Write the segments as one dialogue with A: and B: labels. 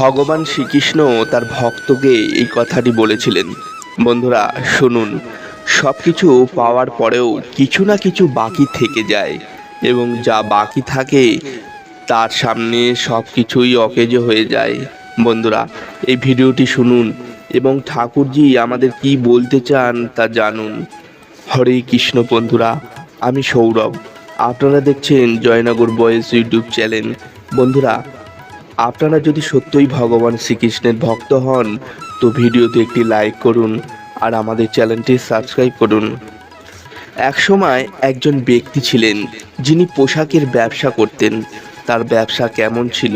A: ভগবান শ্রীকৃষ্ণ তার ভক্তকে এই কথাটি বলেছিলেন। বন্ধুরা শুনুন, সব কিছু পাওয়ার পরেও কিছু না কিছু বাকি থেকে যায়, এবং যা বাকি থাকে তার সামনে সব কিছুই অকেজো হয়ে যায়। বন্ধুরা এই ভিডিওটি শুনুন এবং ঠাকুরজি আমাদের কি বলতে চান তা জানুন। হরে কৃষ্ণ। বন্ধুরা আমি সৌরভ, আপনারা দেখছেন জয়নগর বয়েস ইউটিউব চ্যানেল। বন্ধুরা আপনারা যদি সত্যই ভগবান শ্রীকৃষ্ণের ভক্ত হন তো ভিডিওতে একটি লাইক করুন আর আমাদের চ্যানেলটি সাবস্ক্রাইব করুন। একসময় একজন ব্যক্তি ছিলেন যিনি পোশাকের ব্যবসা করতেন। তার ব্যবসা কেমন ছিল?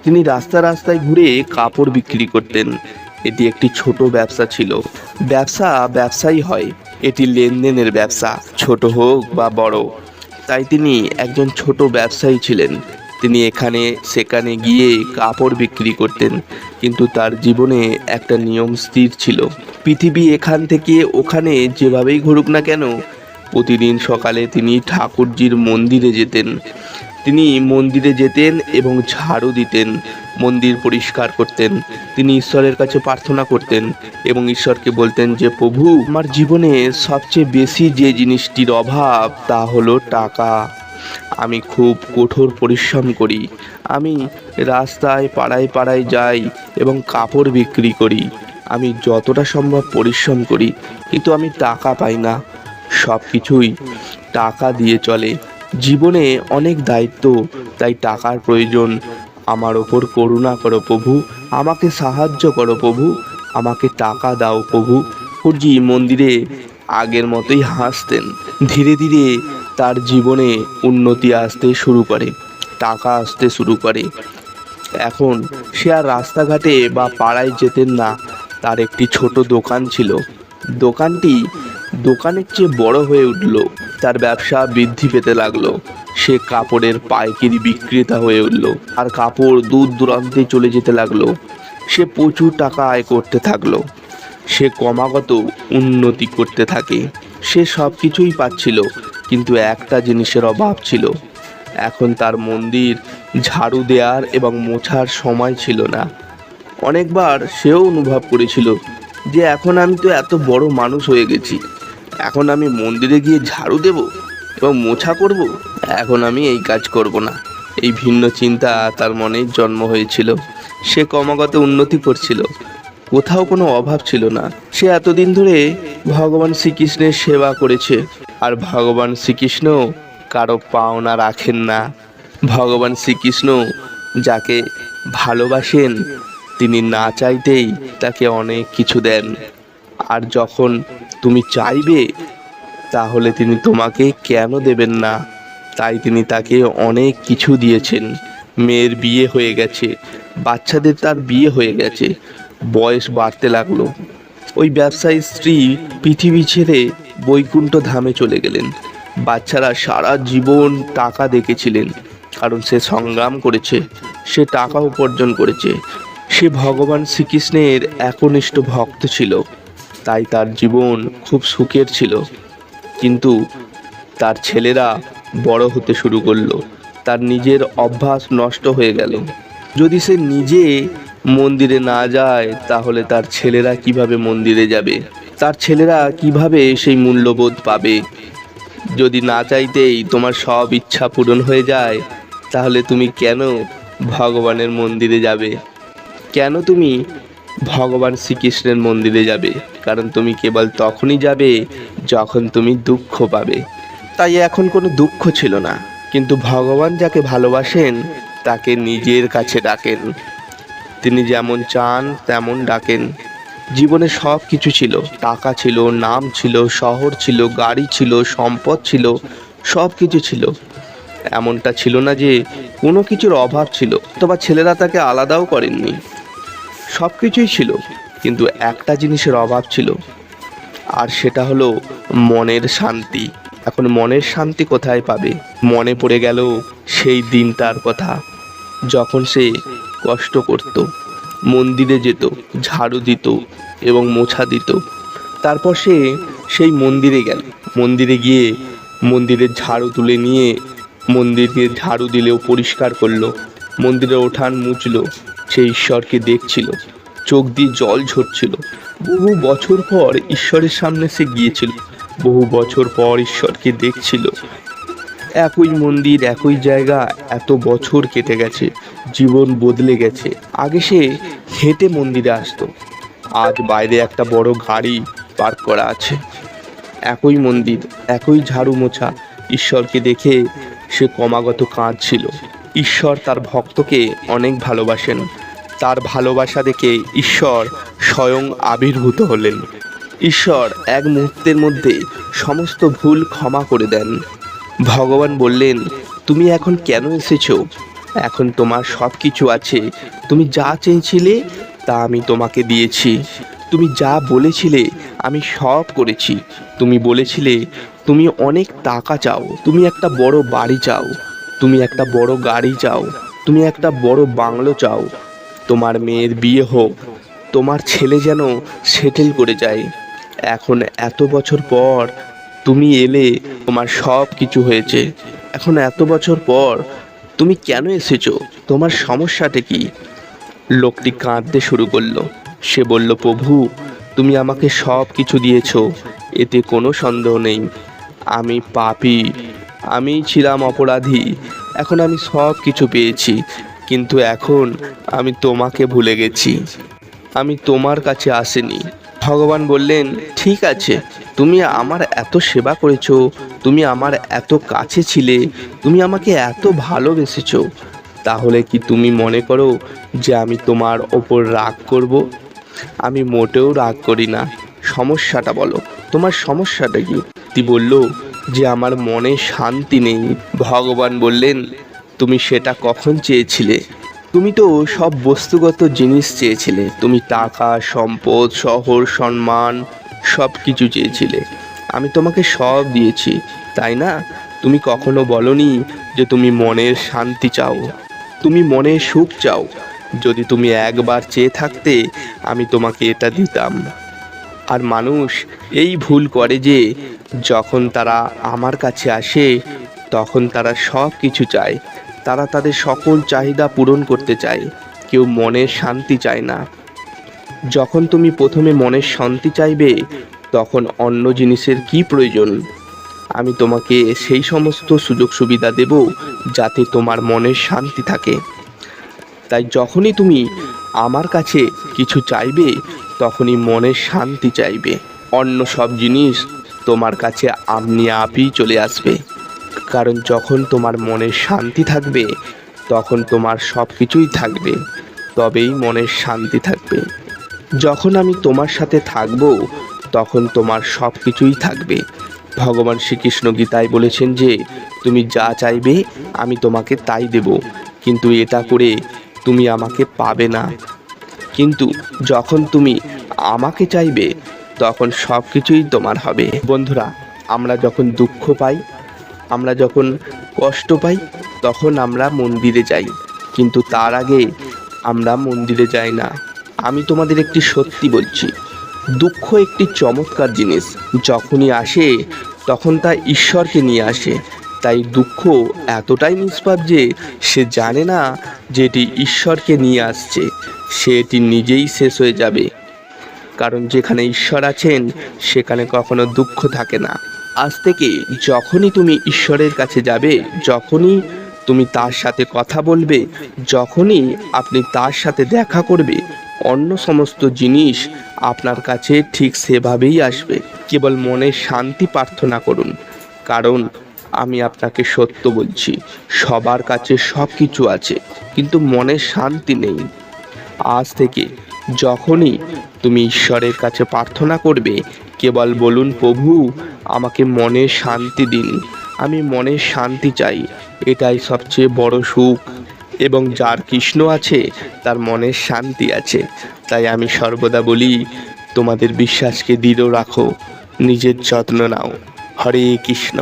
A: তিনি রাস্তা রাস্তায় ঘুরে কাপড় বিক্রি করতেন। এটি একটি ছোট ব্যবসা ছিল। ব্যবসা ব্যবসাই হয়, এটি লেনদেনের ব্যবসা, ছোট হোক বা বড়। তাই তিনি একজন ছোট ব্যবসায়ী ছিলেন। তিনি এখানে সেখানে গিয়ে কাপড় বিক্রি করতেন, কিন্তু তার জীবনে একটা নিয়ম স্থির ছিল। পৃথিবী এখান থেকে ওখানে যেভাবেই ঘুরুক না কেন, প্রতিদিন সকালে তিনি ঠাকুরজির মন্দিরে যেতেন। তিনি মন্দিরে যেতেন এবং ঝাড়ু দিতেন, মন্দির পরিষ্কার করতেন। তিনি ঈশ্বরের কাছে প্রার্থনা করতেন এবং ঈশ্বরকে বলতেন যে, প্রভু, আমার জীবনে সবচেয়ে বেশি যে জিনিসটির অভাব তা হলো টাকা। আমি খুব কঠোর পরিশ্রম করি। আমি রাস্তায় পাড়ায় পাড়ায় যাই এবং কাপড় বিক্রি করি। আমি যতটা সম্ভব পরিশ্রম করি, কিন্তু আমি টাকা পাই না। সব কিছুই টাকা দিয়ে চলে। জীবনে অনেক দায়িত্ব, তাই টাকার প্রয়োজন। আমার ওপর করুণা করো প্রভু, আমাকে সাহায্য করো প্রভু, আমাকে টাকা দাও প্রভু। ঠাকুরজি মন্দিরে আগের মতোই হাসতেন। ধীরে ধীরে তার জীবনে উন্নতি আসতে শুরু করে, টাকা আসতে শুরু করে। এখন সে আর রাস্তাঘাটে বা পাড়ায় যেতেন না। তার একটি ছোট দোকান ছিল। দোকানটি দোকানের চেয়ে বড় হয়ে উঠল। তার ব্যবসা বৃদ্ধি পেতে লাগলো। সে কাপড়ের পাইকারি বিক্রেতা হয়ে উঠল, আর কাপড় দূর দূরান্তে চলে যেতে লাগলো। সে প্রচুর টাকা আয় করতে থাকলো। সে ক্রমাগত উন্নতি করতে থাকে। সে সব কিছুই পাচ্ছিল, কিন্তু একটা জিনিসের অভাব ছিল। এখন তার মন্দির ঝাড়ু দেওয়ার এবং মোছার সময় ছিল না। অনেকবার সেও অনুভব করেছিল যে এখন আমি তো এত বড় মানুষ হয়ে গেছি, এখন আমি মন্দিরে গিয়ে ঝাড়ু দেব এবং মোছা করব, এখন আমি এই কাজ করব না। এই ভিন্ন চিন্তা তার মনে জন্ম হয়েছিল। সে ক্রমাগত উন্নতি করছিল, কোথাও কোনো অভাব ছিল না। সে এতদিন ধরে ভগবান শ্রীকৃষ্ণের সেবা করেছে, আর ভগবান শ্রীকৃষ্ণ কারো পাওনা রাখেন না। ভগবান শ্রীকৃষ্ণ যাকে ভালোবাসেন তিনি না চাইতেই তাকে অনেক কিছু দেন, আর যখন তুমি চাইবে তাহলে তিনি তোমাকে কেন দেবেন না? তাই তিনি তাকে অনেক কিছু দিয়েছেন। মেয়ের বিয়ে হয়ে গেছে, বাচ্চাদের তার বিয়ে হয়ে গেছে, বয়স বাড়তে লাগলো। ওই ব্যবসায়ী স্ত্রী পৃথিবী ছেড়ে বৈকুণ্ঠ ধামে চলে গেলেন। বাচ্চারা সারা জীবন টাকা দেখেছিলেন, কারণ সে সংগ্রাম করেছে, সে টাকা উপার্জন করেছে। সে ভগবান শ্রীকৃষ্ণের একনিষ্ঠ ভক্ত ছিল, তাই তার জীবন খুব সুখের ছিল। কিন্তু তার ছেলেরা বড় হতে শুরু করলো। তার নিজের অভ্যাস নষ্ট হয়ে গেল। যদি সে নিজে মন্দিরে না যায় তাহলে তার ছেলেরা কিভাবে মন্দিরে যাবে? তার ছেলেরা কিভাবে সেই মূল্যবোধ পাবে? যদি না চাইতেই তোমার সব ইচ্ছা পূরণ হয়ে যায়, তাহলে তুমি কেন ভগবানের মন্দিরে যাবে? কেন তুমি ভগবান শ্রীকৃষ্ণের মন্দিরে যাবে? কারণ তুমি কেবল তখনই যাবে যখন তুমি দুঃখ পাবে। তাই এখন কোনো দুঃখ ছিল না, কিন্তু ভগবান যাকে ভালোবাসেন তাকে নিজের কাছে ডাকেন। তিনি যেমন চান তেমন ডাকেন। জীবনে সব কিছু ছিল, টাকা ছিল, নাম ছিল, শহর ছিল, গাড়ি ছিল, সম্পদ ছিল, সব কিছু ছিল। এমনটা ছিল না যে কোনো কিছুর অভাব ছিল, অথবা ছেলেরা তাকে আলাদাও করেননি। সব কিছুই ছিল, কিন্তু একটা জিনিসের অভাব ছিল, আর সেটা হলো মনের শান্তি। এখন মনের শান্তি কোথায় পাবে? মনে পড়ে গেল সেই দিনটার কথা, যখন সে কষ্ট করত, মন্দিরে যেত, ঝাড়ু দিত এবং মোছা দিত। তারপর সে সেই মন্দিরে গেল। মন্দিরে গিয়ে মন্দিরের ঝাড়ু তুলে নিয়ে মন্দিরকে ঝাড়ু দিলেও পরিষ্কার করলো, মন্দিরের উঠান মুছলো, সে ঈশ্বরকে দেখছিল, চোখ দিয়ে জল ঝরছিল। বহু বছর পর ঈশ্বরের সামনে সে গিয়েছিল, বহু বছর পর ঈশ্বরকে দেখছিল। একই মন্দির, একই জায়গা, এত বছর কেটে গেছে, জীবন বদলে গেছে। আগে সে হেঁটে মন্দিরে আসতো, আজ বাইরে একটা বড় গাড়ি পার্ক করা আছে। একই মন্দির, একই ঝাড়ু মোছা। ঈশ্বরকে দেখে সে ক্রমাগত কাঁদছিল। ঈশ্বর তার ভক্তকে অনেক ভালোবাসেন। তার ভালোবাসা দেখে ঈশ্বর স্বয়ং আবির্ভূত হলেন। ঈশ্বর এক মুহূর্তের মধ্যে সমস্ত ভুল ক্ষমা করে দেন। ভগবান বললেন, তুমি এখন কেন এসেছো? এখন তোমার সব কিছু আছে। তুমি যা চেয়েছিলে তা আমি তোমাকে দিয়েছি। তুমি যা বলেছিলে আমি সব করেছি। তুমি বলেছিলে তুমি অনেক টাকা চাও, তুমি একটা বড় বাড়ি চাও, তুমি একটা বড় গাড়ি চাও, তুমি একটা বড় বাংলো চাও, তোমার মেয়ের বিয়ে হোক, তোমার ছেলে যেন সেটেল করে যায়। এখন এত বছর পর তুমি এলে, তোমার সব কিছু হয়েছে। এখন এত বছর পর তুমি কেন এসেছো? তোমার সমস্যাটা কি? লোকটি কাঁদতে শুরু করলো। সে বলল, প্রভু, তুমি আমাকে সব কিছু দিয়েছো, এতে কোনো সন্দেহ নেই। আমি পাপী, আমি ছিলাম অপরাধী। এখন আমি সব কিছু পেয়েছি, কিন্তু এখন আমি তোমাকে ভুলে গেছি। আমি তোমার কাছে আসিনি। ভগবান বললেন, ঠিক আছে, তুমি আমার এত সেবা করেছো, তুমি আমার এত কাছে ছিলে, তুমি আমাকে এত ভালোবেসেছো, তাহলে কি তুমি মনে করো যে আমি তোমার ওপর রাগ করব? আমি মোটেও রাগ করি না। সমস্যাটা বলো, তোমার সমস্যাটা কি? তুই বলল যে আমার মনে শান্তি নেই। ভগবান বললেন, তুমি সেটা কখন চেয়েছিলে? তুমি তো সব বস্তুগত জিনিস চেয়েছিলে। তুমি টাকা, সম্পদ, শহর, সম্মান সব কিছু চেয়েছিলে। আমি তোমাকে সব দিয়েছি, তাই না? তুমি কখনো বলনি যে তুমি মনের শান্তি চাও, তুমি মনের সুখ চাও। যদি তুমি একবার চেয়ে থাকতে আমি তোমাকে এটা দিতাম। আর মানুষ এই ভুল করে যে যখন তারা আমার কাছে আসে তখন তারা সব কিছু চায়। তারা তাদের সকল চাহিদা পূরণ করতে চায়, কেউ মনের শান্তি চায় না। যখন তুমি প্রথমে মনের শান্তি চাইবে তখন অন্য জিনিসের কি প্রয়োজন? আমি তোমাকে সেই সমস্ত সুযোগ সুবিধা দেব যাতে তোমার মনের শান্তি থাকে। তাই যখনই তুমি আমার কাছে কিছু চাইবে তখনই মনের শান্তি চাইবে। অন্য সব জিনিস তোমার কাছে আপনি আপই চলে আসবে। কারণ যখন তোমার মনের শান্তি থাকবে তখন তোমার সব কিছুই থাকবে, তবেই মনের শান্তি থাকবে। যখন আমি তোমার সাথে থাকব তখন তোমার সব কিছুই থাকবে। ভগবান শ্রীকৃষ্ণ গীতায় বলেছেন যে তুমি যা চাইবে আমি তোমাকে তাই দেব, কিন্তু এটা করে তুমি আমাকে পাবে না। কিন্তু যখন তুমি আমাকে চাইবে তখন সব কিছুই তোমার হবে। বন্ধুরা, আমরা যখন দুঃখ পাই, আমরা যখন কষ্ট পাই তখন আমরা মন্দিরে যাই, কিন্তু তার আগে আমরা মন্দিরে যাই না। আমি তোমাদের একটি সত্যি বলছি, দুঃখ একটি চমৎকার জিনিস। যখনই আসে তখন তা ঈশ্বরকে নিয়ে আসে। তাই দুঃখ এতটাই নিষ্পাপ যে সে জানে না যে এটি ঈশ্বরকে নিয়ে আসছে, সে এটি নিজেই শেষ হয়ে যাবে। কারণ যেখানে ঈশ্বর আছেন সেখানে কখনো দুঃখ থাকে না। আজ থেকে যখনই তুমি ঈশ্বরের কাছে যাবে, যখনই তুমি তার সাথে কথা বলবে, যখনই আপনি তার সাথে দেখা করবে, অন্য সমস্ত জিনিস আপনার কাছে ঠিক সেভাবেই আসবে। কেবল মনে শান্তি প্রার্থনা করুন। কারণ আমি আপনাকে সত্য বলছি, সবার কাছে সব কিছু আছে কিন্তু মনে শান্তি নেই। আজ থেকে যখনই তুমি ঈশ্বরের কাছে প্রার্থনা করবে, কেবল বলুন, প্রভু আমাকে মনে শান্তি দিন, আমি মনে শান্তি চাই। এটাই সবচেয়ে বড় সুখ। এবং যার কৃষ্ণ আছে তার মনে শান্তি আছে। তাই আমি সর্বদা বলি, তোমাদের বিশ্বাসকে দৃঢ় রাখো, নিজের যত্ন নাও। হরে কৃষ্ণ।